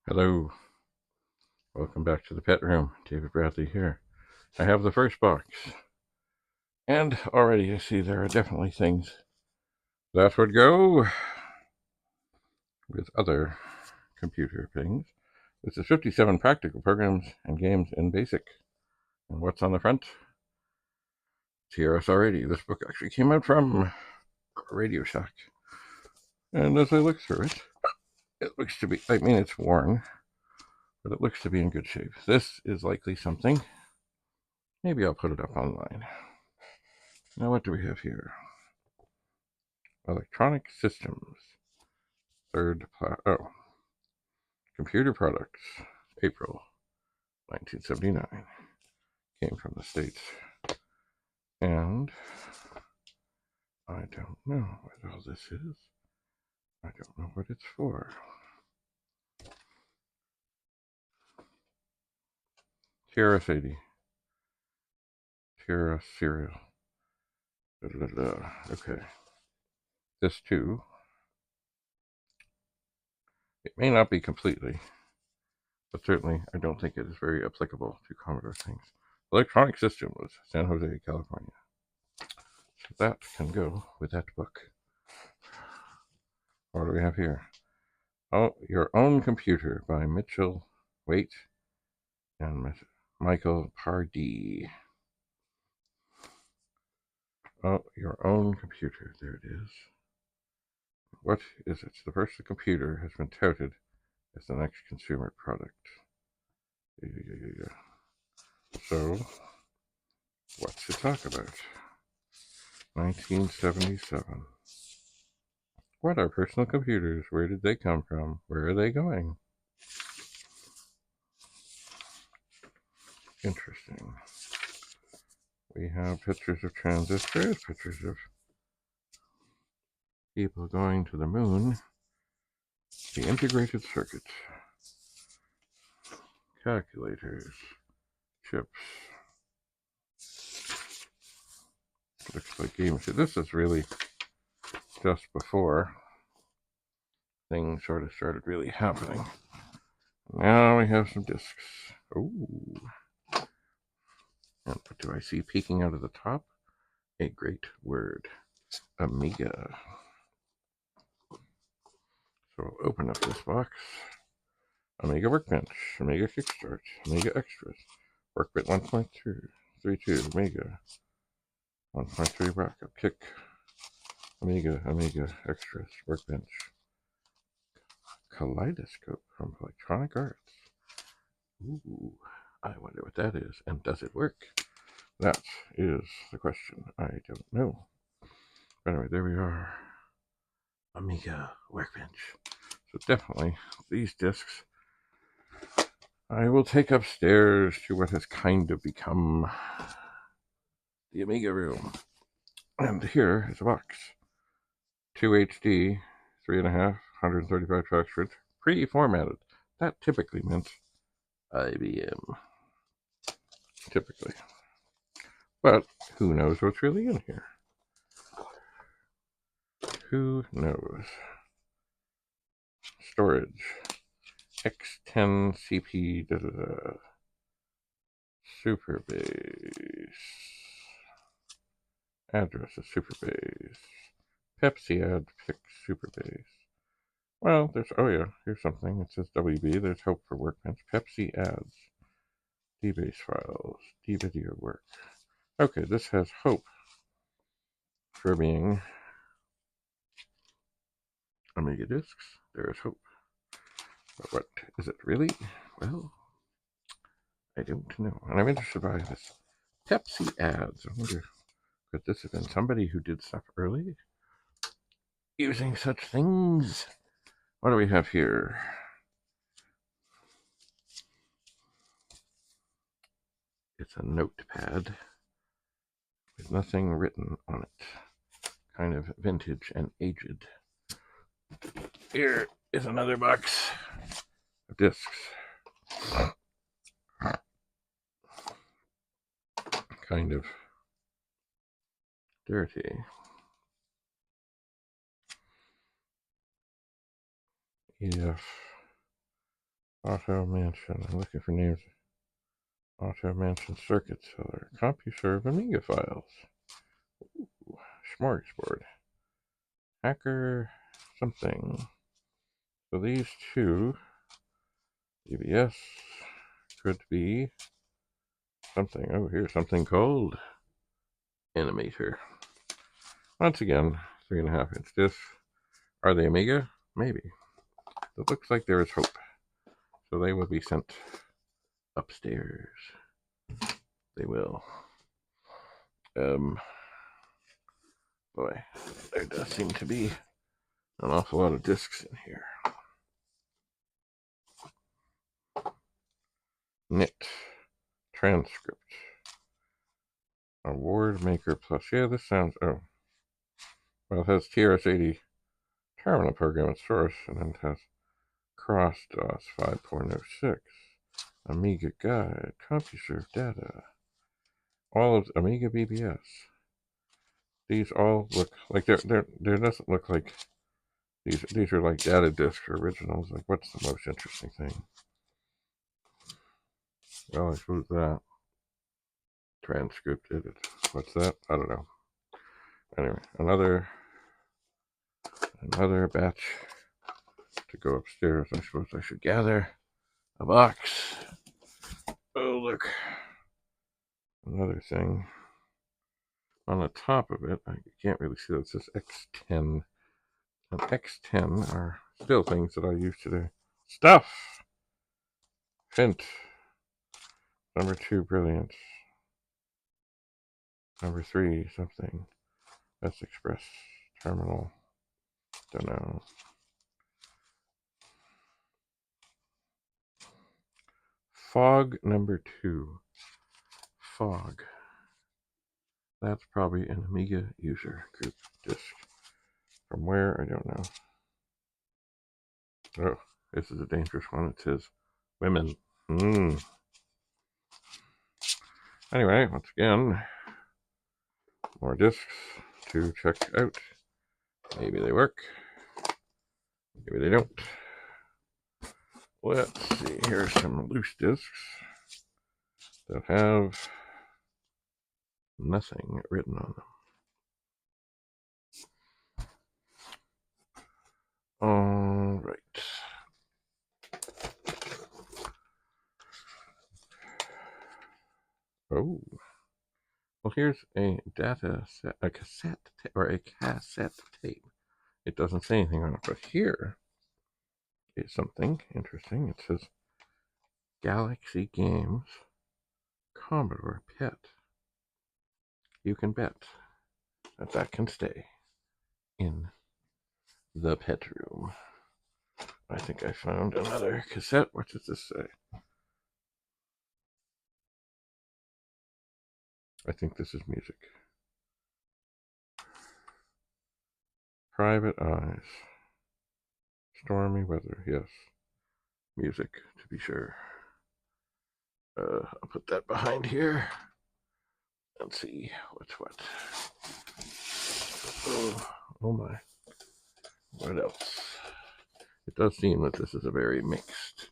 Hello, welcome back to the pet room. David Bradley here. I have the first box, and already I see there are definitely things that would go with other computer things. This is 57 practical programs and games in BASIC. And what's on the front? TRS already. This book actually came out from Radio Shack. And as I look through it, it looks to be, it's worn, but it looks to be in good shape. This is likely something. Maybe I'll put it up online. Now, what do we have here? Electronic Systems. Computer Products, April 1979. Came from the States. And I don't know what all this is. I don't know what it's for. TRS 80. TRS cereal. Okay. This too. It may not be completely, but certainly I don't think it is very applicable to Commodore things. Electronic System was San Jose, California. So that can go with that book. What do we have here? Oh, Your Own Computer by Mitchell Waite and Michael Pardee. Oh, Your Own Computer. There it is. What is it? The personal computer has been touted as the next consumer product. So, what's it talk about? 1977. What are personal computers? Where did they come from? Where are they going? Interesting. We have pictures of transistors, pictures of people going to the moon, the integrated circuit, calculators, chips. Looks like games. This is really just before things sort of started really happening. Now we have some discs. Ooh. And what do I see peeking out of the top? A great word. Amiga. So I'll open up this box. Amiga Workbench, Amiga Kickstart, Amiga Extras, Workbench 1.32, Amiga 1.3 Backup, Kick, Amiga Extras, Workbench, Kaleidoscope from Electronic Arts. Ooh, I wonder what that is, and does it work? That is the question. I don't know. Anyway, there we are. Amiga Workbench. So definitely these discs I will take upstairs to what has kind of become the Amiga room. And here is a box. 2 HD, 3.5, 135 tracks, pre-formatted. That typically meant IBM. Typically. But who knows what's really in here? Who knows? Storage. X10 CP Super Base. Address of Super Base. Pepsi ad pick Super Base. Well, there's, oh yeah, here's something. It says WB. There's hope for Workbench. Pepsi ads. D-base files. D-video work. Okay, this has hope for being Amiga discs. There's hope. But what is it really? Well, I don't know. And I'm interested by this Pepsi ads. I wonder, could this have been somebody who did stuff early? Using such things? What do we have here? It's a notepad with nothing written on it. Kind of vintage and aged. Here is another box of discs. Kind of dirty. EF Auto Mansion. I'm looking for names. Auto Mansion Circuit Seller. CompuServe Amiga files. Ooh, smorgasbord. Hacker something. So these two, EBS, could be something. Oh, here's something called Animator. Once again, 3.5-inch discs. Are they Amiga? Maybe. It looks like there is hope. So they will be sent upstairs. They will. Boy, there does seem to be an awful lot of discs in here. Knit. Transcript. Award Maker Plus. Yeah, this sounds... Oh. Well, it has TRS-80 terminal program at source, and then it has Cross-DOS 5.06. Amiga Guide. CompuServe Data. All of Amiga BBS. These all look like there doesn't look like these are like data disk originals. Like, what's the most interesting thing? Well, I suppose that transcript edit. What's that? I don't know. Anyway, another batch to go upstairs. I suppose I should gather a box. Oh, look, another thing on the top of it. I can't really see that. It says X10. And X10 are still things that I use today. Stuff! Hint. Number 2, brilliant. Number 3, something. S Express terminal. Don't know. Fog number 2. Fog. That's probably an Amiga user group disk. From where? I don't know. Oh, this is a dangerous one. It says women. Anyway, once again, more discs to check out. Maybe they work. Maybe they don't. Let's see. Here's some loose discs that have nothing written on them. All right. Oh. Well, here's a data set, a cassette or a cassette tape. It doesn't say anything on it, but here is something interesting. It says Galaxy Games Commodore Pet. You can bet that that can stay in the pet room. I think I found another cassette. What does this say? I think this is music. Private Eyes. Stormy weather, yes. Music, to be sure. I'll put that behind here. Let's see what's what. Oh my. What else? It does seem that this is a very mixed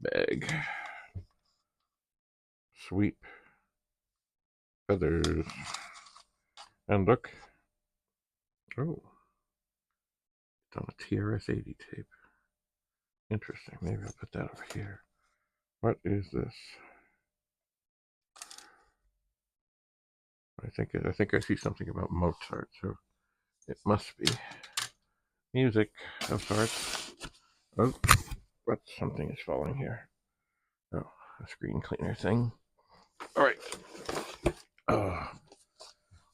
bag. Sweep. Feathers. And look. Oh. It's on a TRS-80 tape. Interesting. Maybe I'll put that over here. What is this? I think I see something about Mozart, so it must be music of sorts. Oh, what? Something is falling here. Oh, a screen cleaner thing. All right.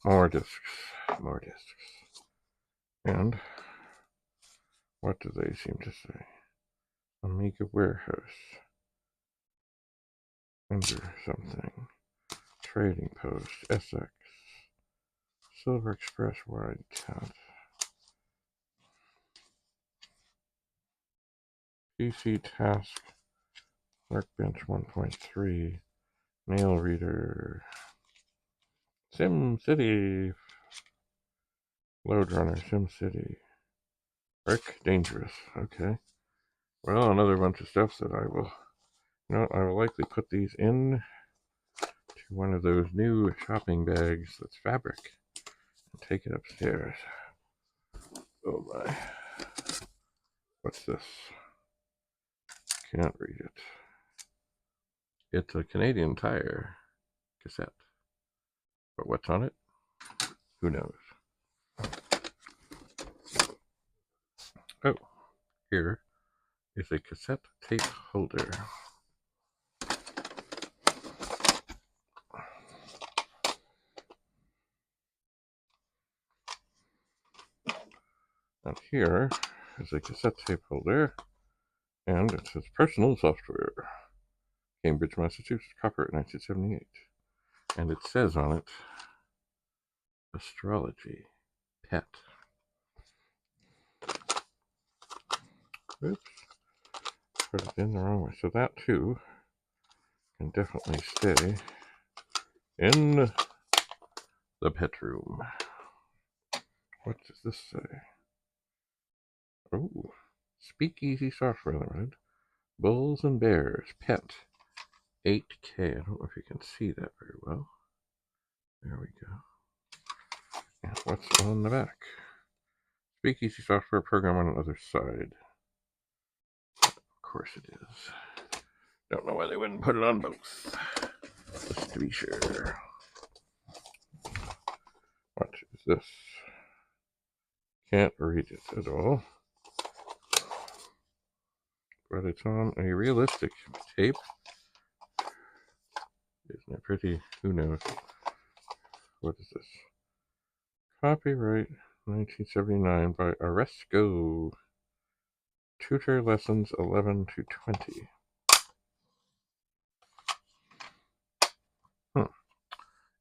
More discs. More discs. And what do they seem to say? Amiga Warehouse. Under something. Trading Post. SX. Silver Express Wide Count. PC Task. Workbench 1.3. Mail Reader. Sim City. Load Runner. Sim City. Brick Dangerous. Okay. Well, another bunch of stuff that I will No, I will likely put these in to one of those new shopping bags that's fabric and take it upstairs. Oh my. What's this? Can't read it. It's a Canadian Tire cassette. But what's on it? Who knows? Oh, here is a cassette tape holder. And here is a cassette tape holder, and it says personal software. Cambridge, Massachusetts, copyright 1978. And it says on it, astrology, pet. Oops, put it in the wrong way. So that too can definitely stay in the pet room. What does this say? Oh, Speakeasy Software Limited. Bulls and Bears, pet, 8K. I don't know if you can see that very well. There we go. And what's on the back? Speakeasy Software program on the other side. Of course it is. Don't know why they wouldn't put it on both. Just to be sure. What is this? Can't read it at all. But it's on a realistic tape. Isn't it pretty? Who knows? What is this? Copyright 1979 by Oresco. Tutor lessons 11 to 20.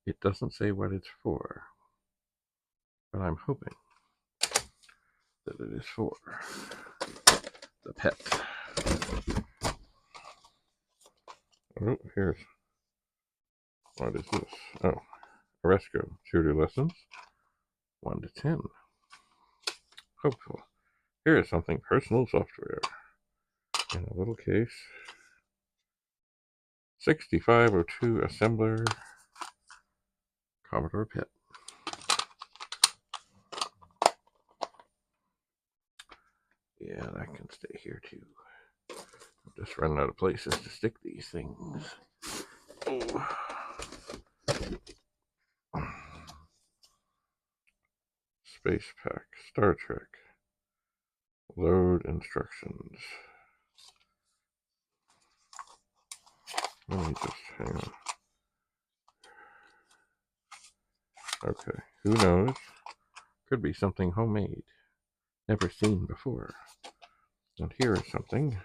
It doesn't say what it's for, but I'm hoping that it is for the pet. Oh, here's, what is this? Oh, Oresco tutor lessons 1 to 10. Hopeful. Here is something personal software in a little case. 6502 assembler, Commodore pet. Yeah, that can stay here too. I'm just running out of places to stick these things. Oh. Space Pack, Star Trek. Load instructions. Let me just hang on. Okay, who knows? Could be something homemade, never seen before. And here is something.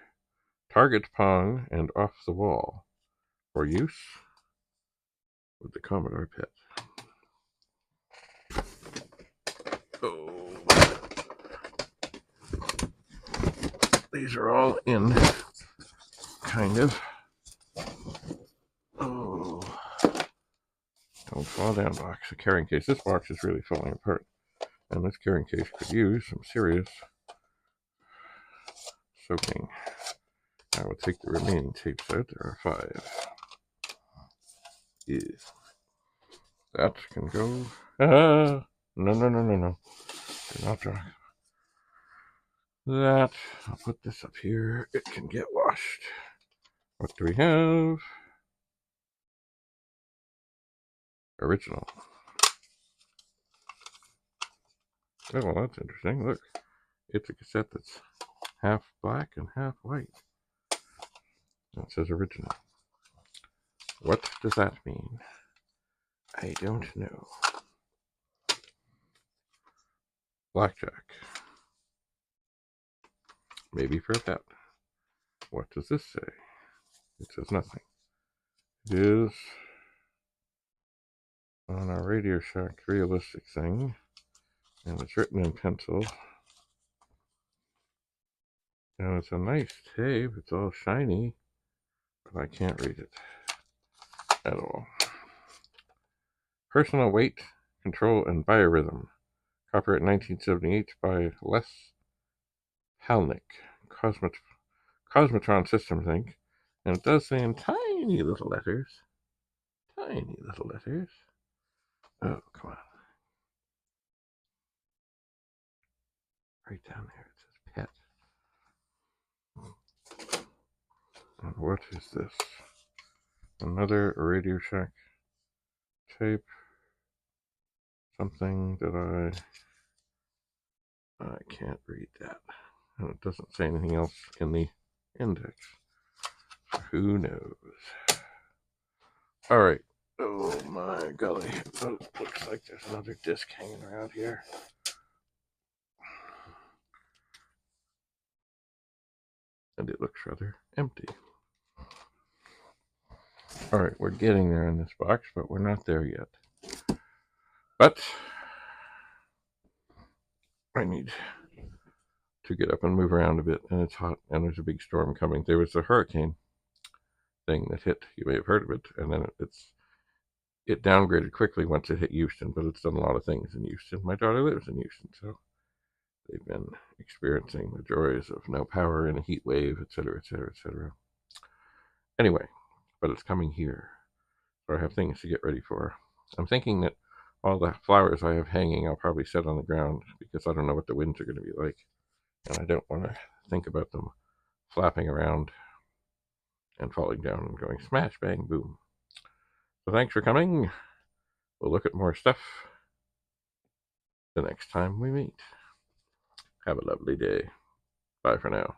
Target Pong and Off the Wall for use with the Commodore pet. Oh. These are all in, kind of. Oh. Don't fall down, box. A carrying case. This box is really falling apart. And this carrying case could use some serious soaking. I will take the remaining tapes out. There are 5. Yeah. That can go. Ah! No. Do not drop. That. I'll put this up here. It can get washed. What do we have? Original. Oh, well, that's interesting. Look. It's a cassette that's half black and half white. It says original. What does that mean? I don't know. Blackjack. Maybe for a pet. What does this say? It says nothing. It is on our Radio Shack realistic thing, and it's written in pencil. And it's a nice tape. It's all shiny, but I can't read it at all. Personal weight control and biorhythm. Copyright 1978 by Les Palnick. Cosmetron Systems Inc. And it does say in tiny little letters. Tiny little letters. Oh, come on. Right down there it says pet. And what is this? Another Radio Shack tape. Something that I can't read that. And it doesn't say anything else in the index. Who knows? All right. Oh my golly. Oh, looks like there's another disc hanging around here. And it looks rather empty. All right, we're getting there in this box, but we're not there yet. But I need to get up and move around a bit, and it's hot, and there's a big storm coming. There was a hurricane thing that hit. You may have heard of it, and then it downgraded quickly once it hit Houston, but it's done a lot of things in Houston. My daughter lives in Houston, so they've been experiencing the joys of no power and a heat wave, etc., etc., etc. Anyway, but it's coming here, so I have things to get ready for. I'm thinking that all the flowers I have hanging, I'll probably set on the ground because I don't know what the winds are going to be like, and I don't want to think about them flapping around and falling down and going smash, bang, boom. So thanks for coming. We'll look at more stuff the next time we meet. Have a lovely day. Bye for now.